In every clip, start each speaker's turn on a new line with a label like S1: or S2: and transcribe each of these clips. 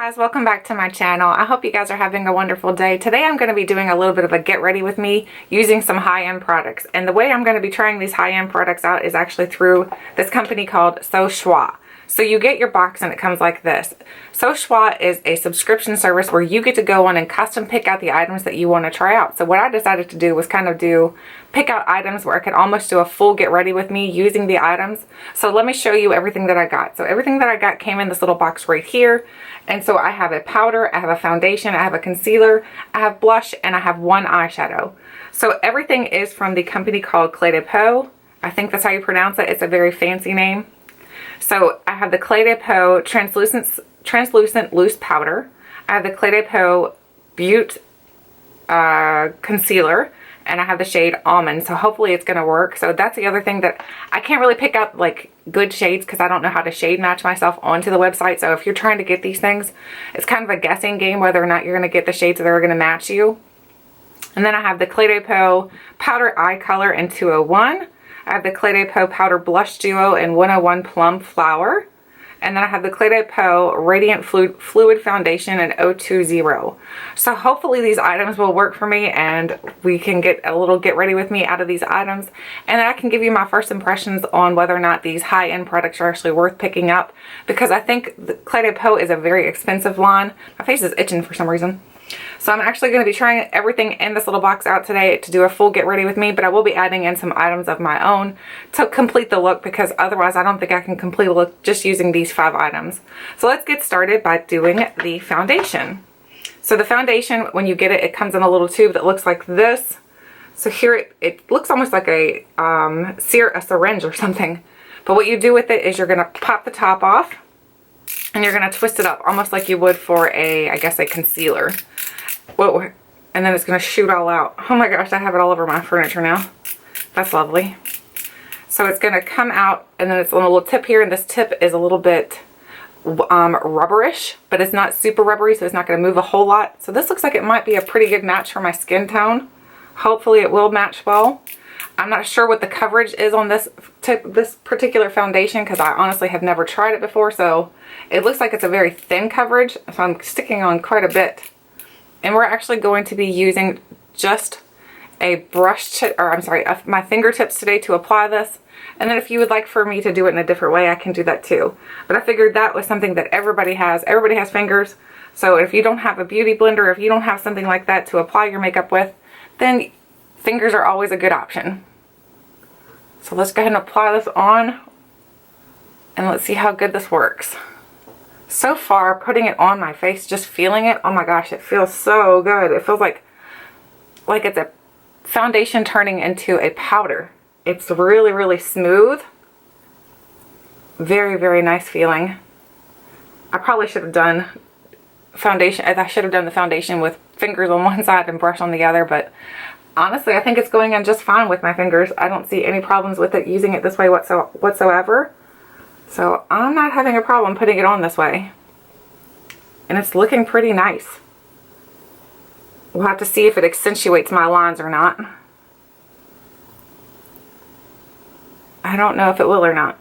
S1: guys, welcome back to my channel. I hope you guys are having a wonderful day. Today I'm going to be doing a little bit of a get ready with me using some high-end products. And the way I'm going to be trying these high-end products out is actually through this company called Choix. So you get your box and it comes like this. Choix is a subscription service where you get to go on and custom pick out the items that you want to try out. So what I decided to do was pick out items where I could almost do a full get ready with me using the items. So let me show you everything that I got. So everything that I got came in this little box right here. And so I have a powder, I have a foundation, I have a concealer, I have blush, and I have one eyeshadow. So everything is from the company called Cle De Peau. I think that's how you pronounce it. It's a very fancy name. So I have the Cle De Peau translucent loose powder. I have the Cle De Peau Butte concealer, and I have the shade Almond. So hopefully it's going to work. So that's the other thing that I can't really pick up like good shades because I don't know how to shade match myself onto the website. So if you're trying to get these things, it's kind of a guessing game whether or not you're going to get the shades that are going to match you. And then I have the Cle De Peau powder eye color in 201. I have the Cle De Peau powder blush duo in 101 plum flower. And then I have the Cle De Peau Radiant Fluid Foundation in 020. So hopefully these items will work for me and we can get a little get ready with me out of these items. And then I can give you my first impressions on whether or not these high-end products are actually worth picking up. Because I think the Cle De Peau is a very expensive line. My face is itching for some reason. So I'm actually going to be trying everything in this little box out today to do a full get ready with me, but I will be adding in some items of my own to complete the look because otherwise I don't think I can complete the look just using these 5 items. So let's get started by doing the foundation. So the foundation, when you get it, it comes in a little tube that looks like this. So here it looks almost like a syringe or something. But what you do with it is you're going to pop the top off and you're going to twist it up almost like you would for I guess a concealer. Whoa, and then it's going to shoot all out. Oh my gosh, I have it all over my furniture now. That's lovely. So it's going to come out and then it's on a little tip here, and this tip is a little bit rubberish, but it's not super rubbery, so it's not going to move a whole lot. So this looks like it might be a pretty good match for my skin tone. Hopefully it will match well. I'm not sure what the coverage is on this particular foundation because I honestly have never tried it before, so it looks like it's a very thin coverage, so I'm sticking on quite a bit. And we're actually going to be using just a brush tip, or I'm sorry, my fingertips today to apply this. And then if you would like for me to do it in a different way, I can do that too. But I figured that was something that everybody has. Everybody has fingers. So if you don't have a beauty blender, if you don't have something like that to apply your makeup with, then fingers are always a good option. So let's go ahead and apply this on. And let's see how good this works. So far, putting it on my face, just feeling it, oh my gosh, it feels so good. It feels like it's a foundation turning into a powder. It's really, really smooth. Very, very nice feeling. I probably should have done foundation. I should have done the foundation with fingers on one side and brush on the other, but honestly, I think it's going in just fine with my fingers. I don't see any problems with it using it this way whatsoever. So I'm not having a problem putting it on this way. And it's looking pretty nice. We'll have to see if it accentuates my lines or not. I don't know if it will or not.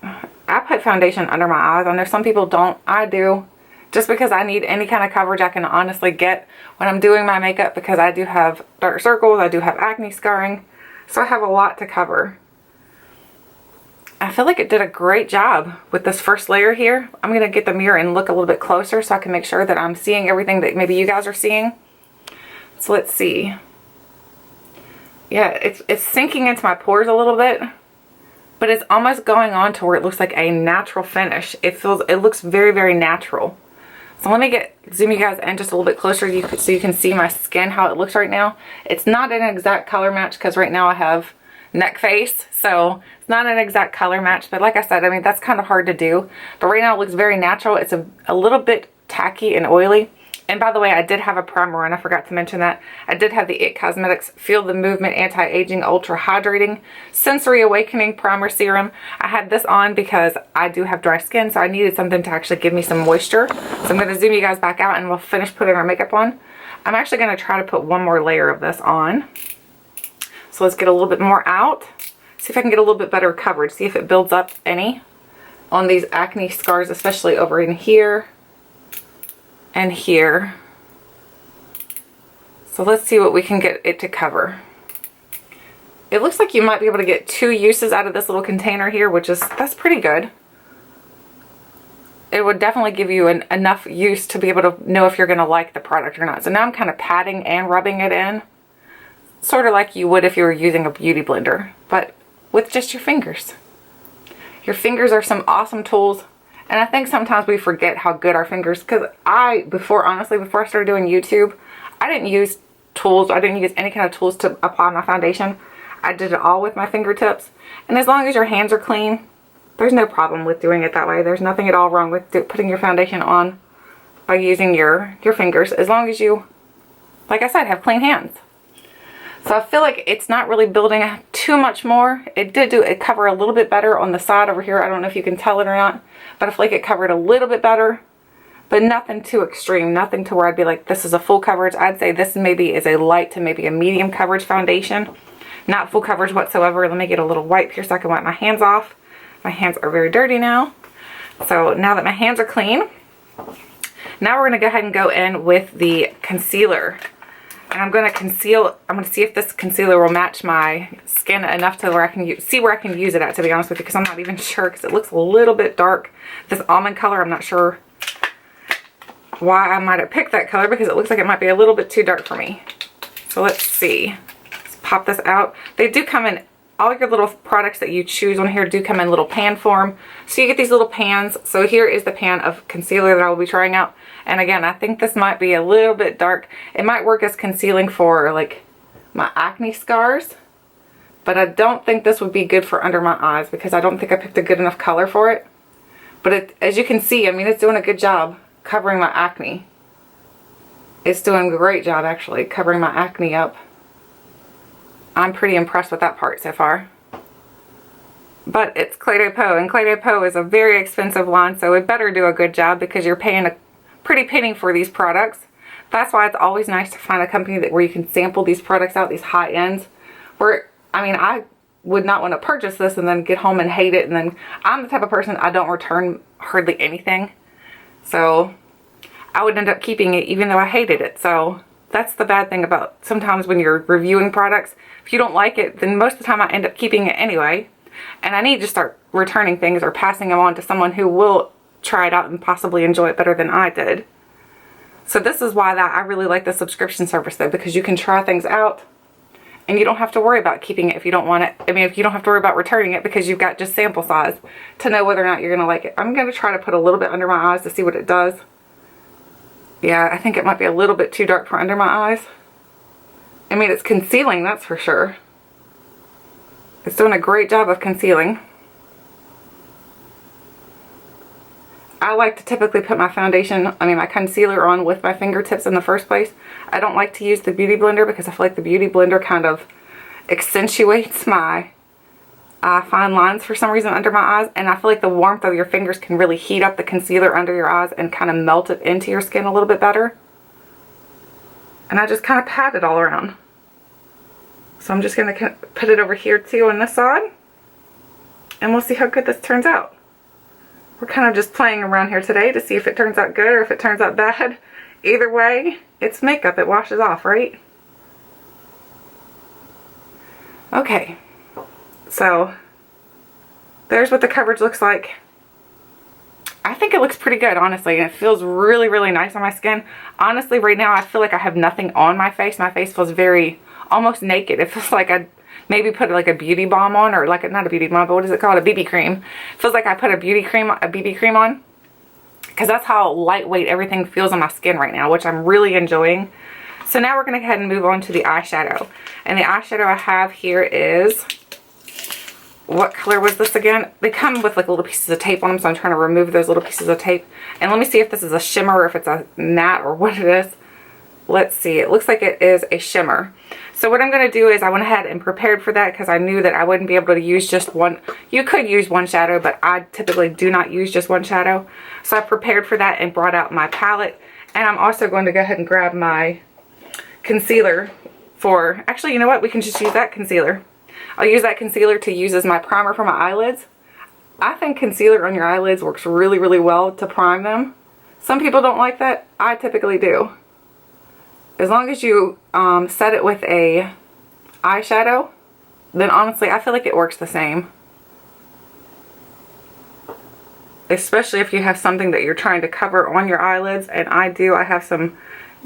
S1: I put foundation under my eyes. I know some people don't. I do. Just because I need any kind of coverage I can honestly get when I'm doing my makeup, because I do have dark circles, I do have acne scarring. So I have a lot to cover. I feel like it did a great job with this first layer here. I'm going to get the mirror and look a little bit closer so I can make sure that I'm seeing everything that maybe you guys are seeing. So let's see. Yeah, it's sinking into my pores a little bit, but it's almost going on to where it looks like a natural finish. It looks very, very natural. So let me zoom you guys in just a little bit closer so you can see my skin, how it looks right now. It's not an exact color match because right now I have neck face, so it's not an exact color match, but like I said, I mean, that's kind of hard to do, but right now it looks very natural. It's a little bit tacky and oily. And by the way, I did have a primer on. I forgot to mention that. I did have the IT Cosmetics Feel the Movement Anti-Aging Ultra Hydrating Sensory Awakening Primer Serum. I had this on because I do have dry skin, so I needed something to actually give me some moisture. So I'm going to zoom you guys back out and we'll finish putting our makeup on. I'm actually going to try to put one more layer of this on. So let's get a little bit more out. See if I can get a little bit better coverage. See if it builds up any on these acne scars, especially over in here and here. So let's see what we can get it to cover. It looks like you might be able to get 2 uses out of this little container here, that's pretty good. It would definitely give you enough use to be able to know if you're going to like the product or not. So now I'm kind of patting and rubbing it in, sort of like you would if you were using a beauty blender, but with just your fingers. Your fingers are some awesome tools, and I think sometimes we forget how good our fingers, because before I started doing YouTube, I didn't use tools. I didn't use any kind of tools to apply my foundation. I did it all with my fingertips, and as long as your hands are clean, there's no problem with doing it that way. There's nothing at all wrong with putting your foundation on by using your fingers, as long as you, like I said, have clean hands. So I feel like it's not really building too much more. It did cover a little bit better on the side over here. I don't know if you can tell it or not, but I feel like it covered a little bit better, but nothing too extreme. Nothing to where I'd be like, this is a full coverage. I'd say this maybe is a light to maybe a medium coverage foundation. Not full coverage whatsoever. Let me get a little wipe here so I can wipe my hands off. My hands are very dirty now. So now that my hands are clean, now we're going to go ahead and go in with the concealer. And I'm going to see if this concealer will match my skin enough to where I can see where I can use it at, to be honest with you, because I'm not even sure, because it looks a little bit dark. This almond color, I'm not sure why I might have picked that color, because it looks like it might be a little bit too dark for me. So let's see. Let's pop this out. They do come in, all your little products that you choose on here do come in little pan form. So you get these little pans. So here is the pan of concealer that I will be trying out. And again, I think this might be a little bit dark. It might work as concealing for like my acne scars, but I don't think this would be good for under my eyes, because I don't think I picked a good enough color for it. But as you can see, I mean, it's doing a good job covering my acne. It's doing a great job actually covering my acne up. I'm pretty impressed with that part so far. But it's Cle De Peau, and Cle De Peau is a very expensive line, so it better do a good job, because you're paying a pretty penny for these products. That's why it's always nice to find a company where you can sample these products out, these high ends. Where, I mean, I would not want to purchase this and then get home and hate it, and then I'm the type of person, I don't return hardly anything. So I would end up keeping it even though I hated it. So that's the bad thing about sometimes when you're reviewing products. If you don't like it, then most of the time I end up keeping it anyway. And I need to start returning things or passing them on to someone who will try it out and possibly enjoy it better than I did. So this is why I really like the subscription service though, because you can try things out and you don't have to worry about keeping it if you don't want it. I mean, if you don't have to worry about returning it, because you've got just sample size to know whether or not you're going to like it. I'm going to try to put a little bit under my eyes to see what it does. Yeah, I think it might be a little bit too dark for under my eyes. I mean, it's concealing, that's for sure. It's doing a great job of concealing. I like to typically put my my concealer on with my fingertips in the first place. I don't like to use the Beauty Blender, because I feel like the Beauty Blender kind of accentuates my fine lines for some reason under my eyes. And I feel like the warmth of your fingers can really heat up the concealer under your eyes and kind of melt it into your skin a little bit better. And I just kind of pat it all around. So I'm just going to put it over here too on this side. And we'll see how good this turns out. We're kind of just playing around here today to see if it turns out good or if it turns out bad. Either way, it's makeup. It washes off, right? Okay. So there's what the coverage looks like. I think it looks pretty good, honestly, and it feels really, really nice on my skin. Honestly, right now I feel like I have nothing on my face. My face feels very, almost naked. It feels like I maybe put like a beauty balm on, or like not a beauty balm, but what is it called? A BB cream. It feels like I put a BB cream on, because that's how lightweight everything feels on my skin right now, which I'm really enjoying. So now we're going to go ahead and move on to the eyeshadow. And the eyeshadow I have here is, what color was this again? They come with like little pieces of tape on them, so I'm trying to remove those little pieces of tape. And let me see if this is a shimmer or if it's a matte or what it is. Let's see. It looks like it is a shimmer. So what I'm going to do is I went ahead and prepared for that, because I knew that I wouldn't be able to use just one. You could use one shadow, but I typically do not use just one shadow. So I prepared for that and brought out my palette. And I'm also going to go ahead and grab my concealer for, actually, you know what? We can just use that concealer. I'll use that concealer to use as my primer for my eyelids. I think concealer on your eyelids works really, really well to prime them. Some people don't like that. I typically do. As long as you set it with a eyeshadow, then honestly I feel like it works the same. Especially if you have something that you're trying to cover on your eyelids, and I do. I have some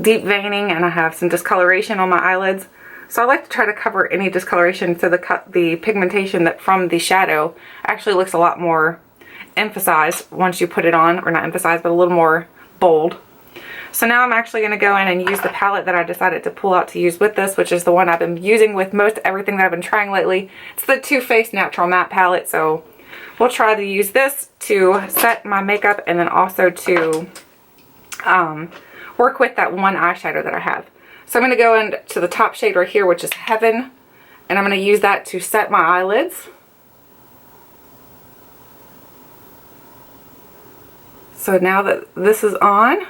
S1: deep veining and I have some discoloration on my eyelids. So I like to try to cover any discoloration so the pigmentation that from the shadow actually looks a lot more emphasized once you put it on, or not emphasized, but a little more bold. So now I'm actually going to go in and use the palette that I decided to pull out to use with this, which is the one I've been using with most everything that I've been trying lately. It's the Too Faced Natural Matte Palette. So we'll try to use this to set my makeup, and then also to work with that one eyeshadow that I have. So I'm going to go into the top shade right here, which is Heaven, and I'm going to use that to set my eyelids. So now that this is on,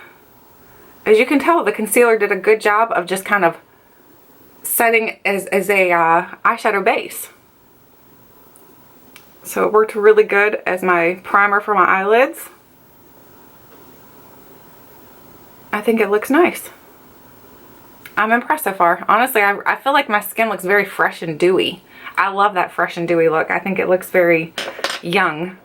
S1: as you can tell, the concealer did a good job of just kind of setting as a eyeshadow base. So it worked really good as my primer for my eyelids. I think it looks nice. I'm impressed so far. Honestly, I feel like my skin looks very fresh and dewy. I love that fresh and dewy look. I think it looks very young.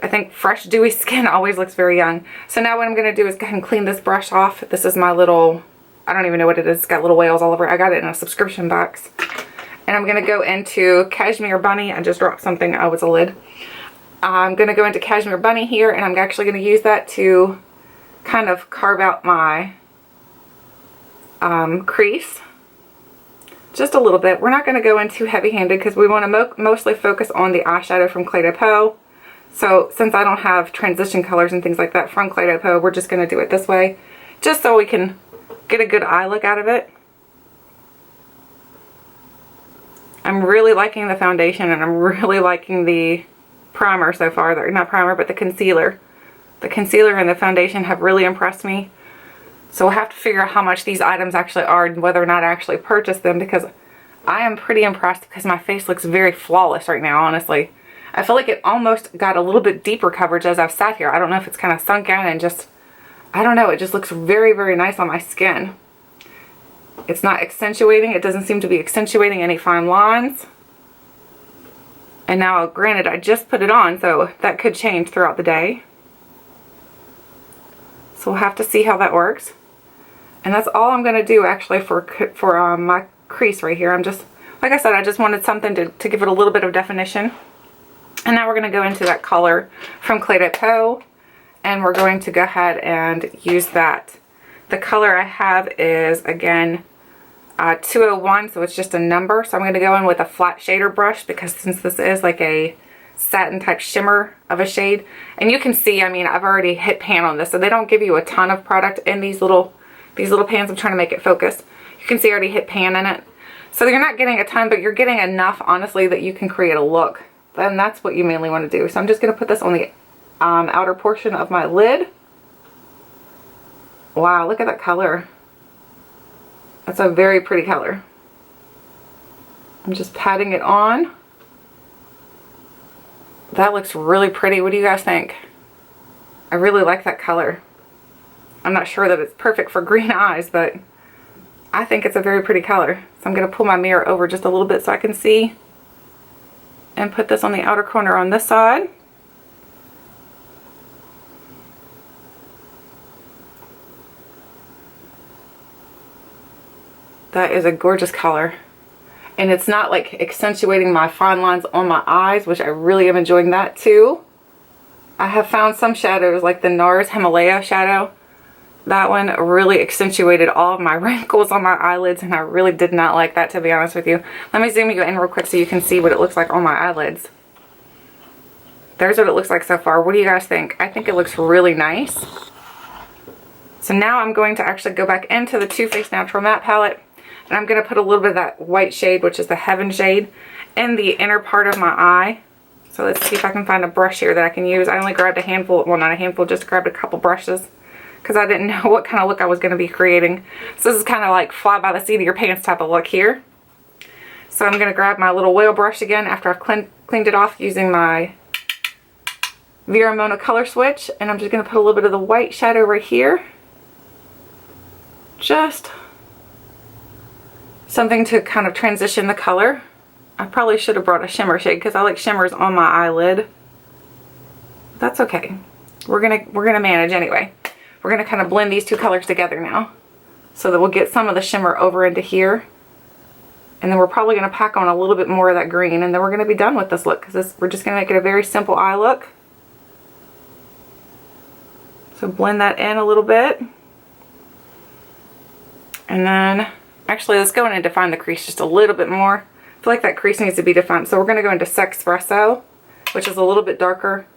S1: I think fresh, dewy skin always looks very young. So now what I'm going to do is go ahead and clean this brush off. This is my little, I don't even know what it is. It's got little whales all over it. I got it in a subscription box. And I'm going to go into Cashmere Bunny. I just dropped something. Oh, it's a lid. I'm going to go into Cashmere Bunny here, and I'm actually going to use that to kind of carve out my crease. Just a little bit. We're not going to go in too heavy-handed because we want to mostly focus on the eyeshadow from Cle De Peau. So since I don't have transition colors and things like that from Cle De Peau, we're just going to do it this way, just so we can get a good eye look out of it. I'm really liking the foundation, and I'm really liking the primer so far. Not primer, but the concealer. The concealer and the foundation have really impressed me. So we'll have to figure out how much these items actually are and whether or not I actually purchase them, because I am pretty impressed because my face looks very flawless right now, honestly. I feel like it almost got a little bit deeper coverage as I've sat here. I don't know if it's kind of sunk in and just, I don't know, it just looks very, very nice on my skin. It's not accentuating. It doesn't seem to be accentuating any fine lines. And now, granted, I just put it on, so that could change throughout the day. So we'll have to see how that works. And that's all I'm going to do actually for my crease right here. I'm just, like I said, I just wanted something to give it a little bit of definition. And now we're going to go into that color from Cle De Peau, and we're going to go ahead and use that. The color I have is, again, 201, so it's just a number. So I'm going to go in with a flat shader brush, because since this is like a satin type shimmer of a shade, and you can see, I mean, I've already hit pan on this, so they don't give you a ton of product in these little pans. I'm trying to make it focus. You can see I already hit pan in it. So you're not getting a ton, but you're getting enough, honestly, that you can create a look. And that's what you mainly want to do. So I'm just going to put this on the outer portion of my lid. Wow, look at that color. That's a very pretty color. I'm just patting it on. That looks really pretty. What do you guys think? I really like that color. I'm not sure that it's perfect for green eyes, but I think it's a very pretty color. So I'm going to pull my mirror over just a little bit so I can see, and put this on the outer corner on this side. That is a gorgeous color. And it's not like accentuating my fine lines on my eyes, which I really am enjoying that too. I have found some shadows, like the NARS Himalaya shadow. That one really accentuated all of my wrinkles on my eyelids, and I really did not like that, to be honest with you. Let me zoom you in real quick so you can see what it looks like on my eyelids. There's what it looks like so far. What do you guys think? I think it looks really nice. So now I'm going to actually go back into the Too Faced Natural Matte Palette, and I'm going to put a little bit of that white shade, which is the Heaven shade, in the inner part of my eye. So let's see if I can find a brush here that I can use. I only grabbed a handful, well, not a handful, just grabbed a couple brushes, because I didn't know what kind of look I was going to be creating. So this is kind of like fly by the seat of your pants type of look here. So I'm going to grab my little whale brush again after I've cleaned it off using my Vermona color switch, and I'm just going to put a little bit of the white shadow right here. Just something to kind of transition the color. I probably should have brought a shimmer shade because I like shimmers on my eyelid. That's okay. We're gonna manage anyway. We're gonna kind of blend these two colors together now, so that we'll get some of the shimmer over into here. And then we're probably gonna pack on a little bit more of that green, and then we're gonna be done with this look, because we're just gonna make it a very simple eye look. So blend that in a little bit. And then, actually, let's go in and define the crease just a little bit more. I feel like that crease needs to be defined. So we're going to go into Sexpresso, which is a little bit darker.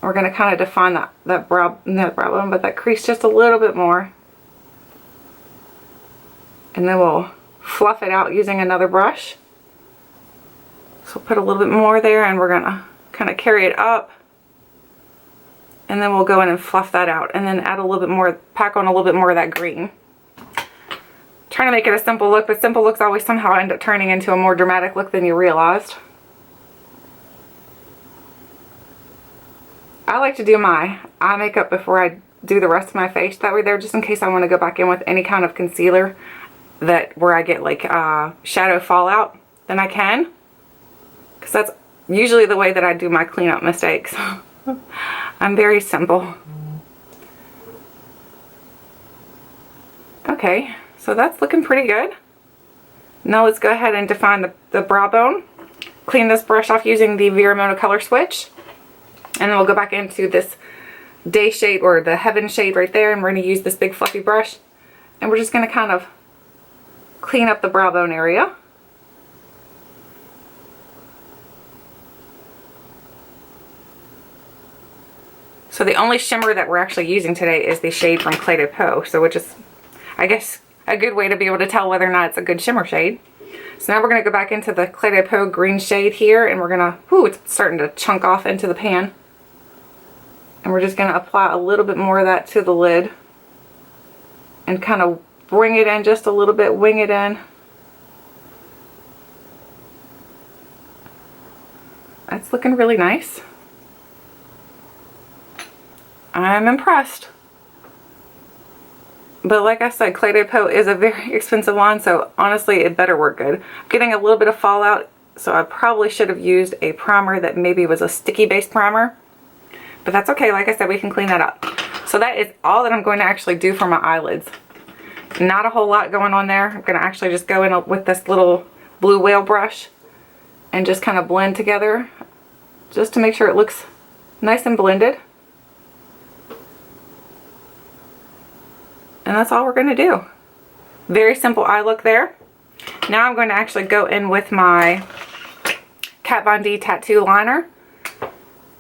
S1: We're going to kind of define that brow bone, but that crease just a little bit more. And then we'll fluff it out using another brush. So we'll put a little bit more there, and we're going to kind of carry it up. And then we'll go in and fluff that out, and then add a little bit more, pack on a little bit more of that green. Trying to make it a simple look, but simple looks always somehow end up turning into a more dramatic look than you realized. I like to do my eye makeup before I do the rest of my face. That way there, just in case I want to go back in with any kind of concealer where I get like shadow fallout, then I can. Because that's usually the way that I do my cleanup mistakes. I'm very simple. Okay. So that's looking pretty good. Now let's go ahead and define the brow bone. Clean this brush off using the Vermona color switch. And then we'll go back into this day shade, or the heaven shade right there, and we're going to use this big fluffy brush. And we're just going to kind of clean up the brow bone area. So the only shimmer that we're actually using today is the shade from Cle De Peau. So which is, I guess, a good way to be able to tell whether or not it's a good shimmer shade. So now we're going to go back into the Cle De Peau green shade here, and we're going to, whoo, it's starting to chunk off into the pan. And we're just going to apply a little bit more of that to the lid. And kind of bring it in just a little bit, wing it in. That's looking really nice. I'm impressed. But like I said, Cle De Peau is a very expensive line, so honestly it better work good. I'm getting a little bit of fallout, so I probably should have used a primer that maybe was a sticky base primer. But that's okay, like I said, we can clean that up. So that is all that I'm going to actually do for my eyelids. Not a whole lot going on there. I'm going to actually just go in with this little blue whale brush and just kind of blend together, just to make sure it looks nice and blended. And that's all we're going to do. Very simple eye look there. Now I'm going to actually go in with my Kat Von D tattoo liner.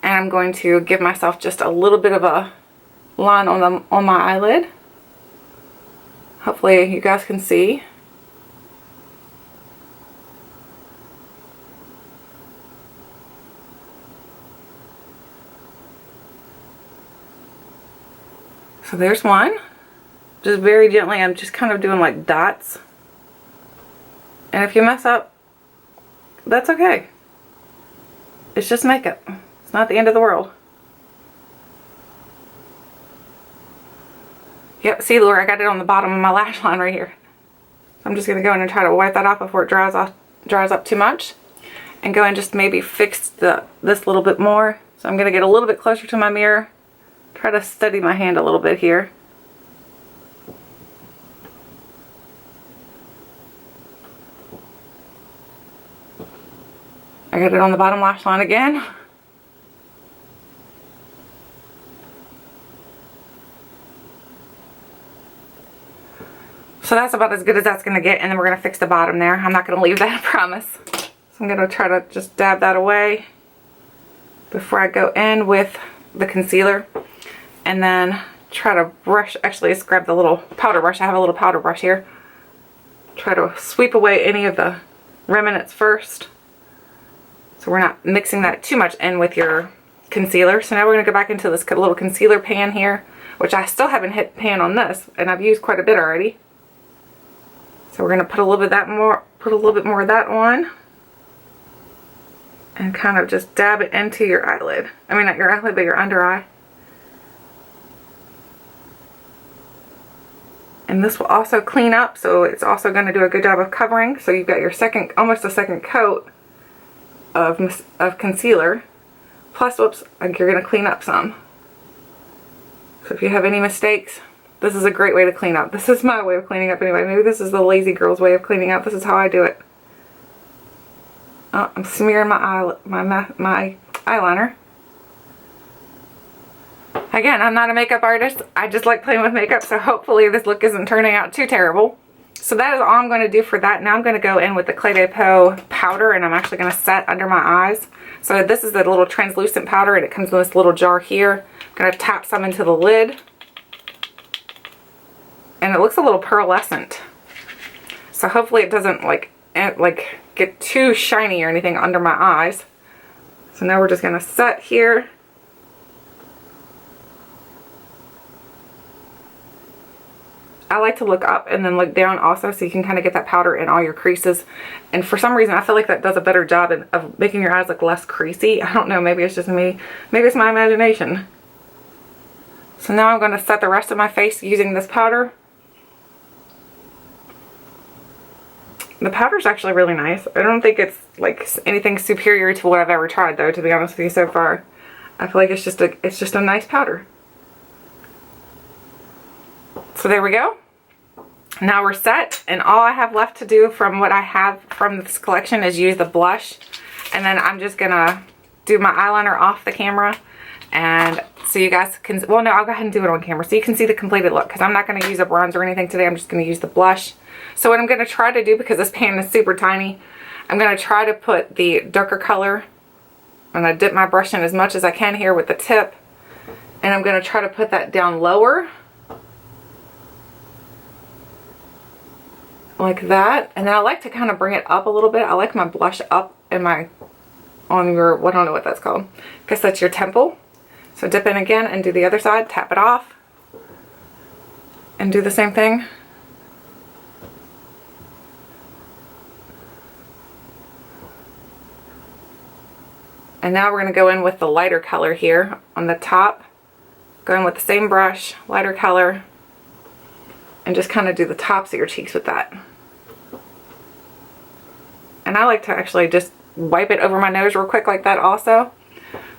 S1: And I'm going to give myself just a little bit of a line on my eyelid. Hopefully you guys can see. So there's one. Just very gently, I'm just kind of doing like dots. And if you mess up, that's okay. It's just makeup. It's not the end of the world. Yep, see Laura, I got it on the bottom of my lash line right here. I'm just going to go in and try to wipe that off before it dries up too much. And go and just maybe fix this little bit more. So I'm going to get a little bit closer to my mirror. Try to steady my hand a little bit here. I got it on the bottom lash line again. So that's about as good as that's going to get, and then we're going to fix the bottom there. I'm not going to leave that, I promise. So I'm going to try to just dab that away before I go in with the concealer. And then try to brush, actually let's grab the little powder brush. I have a little powder brush here. Try to sweep away any of the remnants first, so we're not mixing that too much in with your concealer. So now we're going to go back into this little concealer pan here, which I still haven't hit pan on this, and I've used quite a bit already. So we're going to put a little bit of that more, put a little bit more of that on. and kind of just dab it into your eyelid. I mean, not your eyelid, but your under eye. And this will also clean up, so it's also going to do a good job of covering. So you've got your second, almost a second coat of concealer. Plus, whoops, you're going to clean up some. So if you have any mistakes, this is a great way to clean up. This is my way of cleaning up anyway. Maybe this is the lazy girl's way of cleaning up. This is how I do it. Oh, I'm smearing my eyeliner. Again, I'm not a makeup artist. I just like playing with makeup, so hopefully this look isn't turning out too terrible. So that is all I'm going to do for that. Now I'm going to go in with the Cle De Peau powder, and I'm actually going to set under my eyes. So this is the little translucent powder, and it comes in this little jar here. I'm going to tap some into the lid. And it looks a little pearlescent. So hopefully it doesn't like get too shiny or anything under my eyes. So now we're just going to set here. I like to look up and then look down also, so you can kind of get that powder in all your creases. And for some reason I feel like that does a better job of making your eyes look less creasy. I don't know, maybe it's just me. Maybe it's my imagination. So now I'm going to set the rest of my face using this powder. The powder's actually really nice. I don't think it's like anything superior to what I've ever tried though, to be honest with you so far. I feel like it's just a nice powder. So there we go. Now we're set, and all I have left to do from what I have from this collection is use the blush. And then I'm just gonna do my eyeliner off the camera, and so you guys can, well no, I'll go ahead and do it on camera so you can see the completed look, because I'm not going to use a bronzer or anything today. I'm just going to use the blush. So what I'm going to try to do, because this pan is super tiny, I'm going to try to put the darker color. I'm going to dip my brush in as much as I can here with the tip, and I'm going to try to put that down lower like that. And then I like to kind of bring it up a little bit. I like my blush up in my, on your, I don't know what that's called. I guess that's your temple. So dip in again and do the other side, tap it off, and do the same thing. And now we're going to go in with the lighter color here on the top. Go in with the same brush, lighter color, and just kind of do the tops of your cheeks with that. And I like to actually just wipe it over my nose real quick like that also.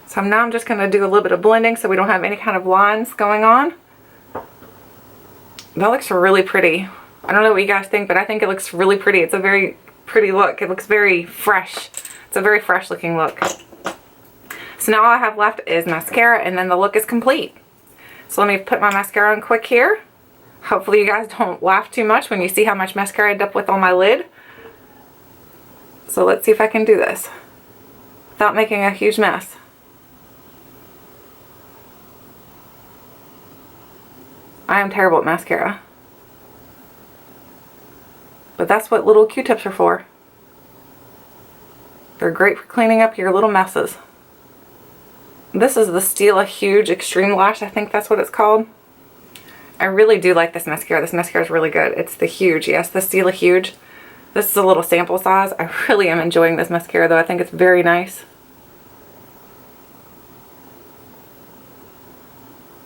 S1: So now I'm just going to do a little bit of blending so we don't have any kind of lines going on. That looks really pretty. I don't know what you guys think, but I think it looks really pretty. It's a very pretty look. It looks very fresh. It's a very fresh looking look. So now all I have left is mascara, and then the look is complete. So let me put my mascara on quick here. Hopefully you guys don't laugh too much when you see how much mascara I end up with on my lid. So let's see if I can do this without making a huge mess. I am terrible at mascara. But that's what little Q-tips are for. They're great for cleaning up your little messes. This is the Stila Huge Extreme Lash. I think that's what it's called. I really do like this mascara. This mascara is really good. It's the Huge. Yes, the Stila Huge. This is a little sample size. I really am enjoying this mascara though. I think it's very nice.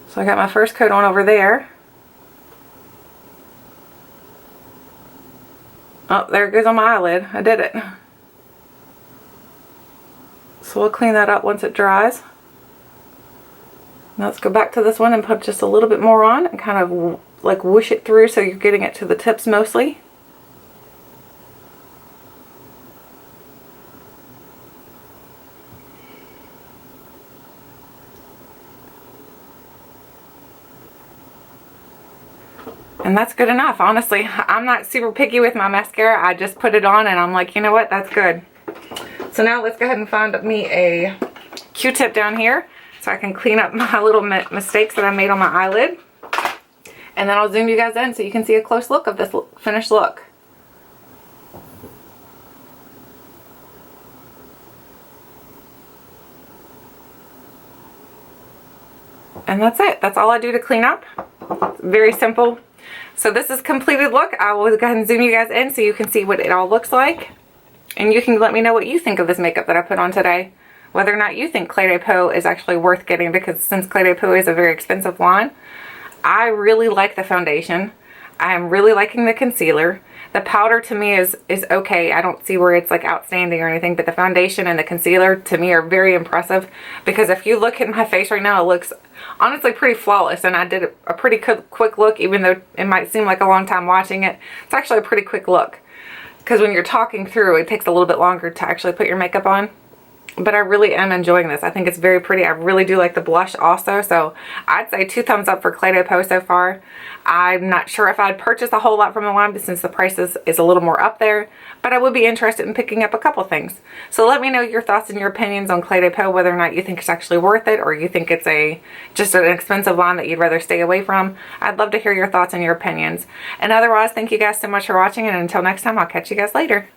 S1: So I got my first coat on over there. Oh, there it goes on my eyelid. I did it. So we'll clean that up once it dries. Now let's go back to this one and put just a little bit more on and kind of like whoosh it through so you're getting it to the tips mostly. And that's good enough, honestly. I'm not super picky with my mascara. I just put it on and I'm like, you know what, that's good. So now let's go ahead and find me a Q-tip down here so I can clean up my little mistakes that I made on my eyelid. And then I'll zoom you guys in so you can see a close look of this finished look. And that's it. That's all I do to clean up. It's very simple. So this is completed look. I will go ahead and zoom you guys in so you can see what it all looks like. And you can let me know what you think of this makeup that I put on today. Whether or not you think Cle De Peau is actually worth getting, because since Cle De Peau is a very expensive line, I really like the foundation. I'm really liking the concealer. The powder to me is okay. I don't see where it's like outstanding or anything, but the foundation and the concealer to me are very impressive, because if you look at my face right now, it looks honestly pretty flawless, and I did a pretty quick look, even though it might seem like a long time watching it. It's actually a pretty quick look, because when you're talking through, it takes a little bit longer to actually put your makeup on. But I really am enjoying this. I think it's very pretty. I really do like the blush also. So I'd say 2 thumbs up for Cle De Peau so far. I'm not sure if I'd purchase a whole lot from the line, but since the price is a little more up there. But I would be interested in picking up a couple things. So let me know your thoughts and your opinions on Cle De Peau, whether or not you think it's actually worth it, or you think it's just an expensive line that you'd rather stay away from. I'd love to hear your thoughts and your opinions. And otherwise, thank you guys so much for watching, and until next time, I'll catch you guys later.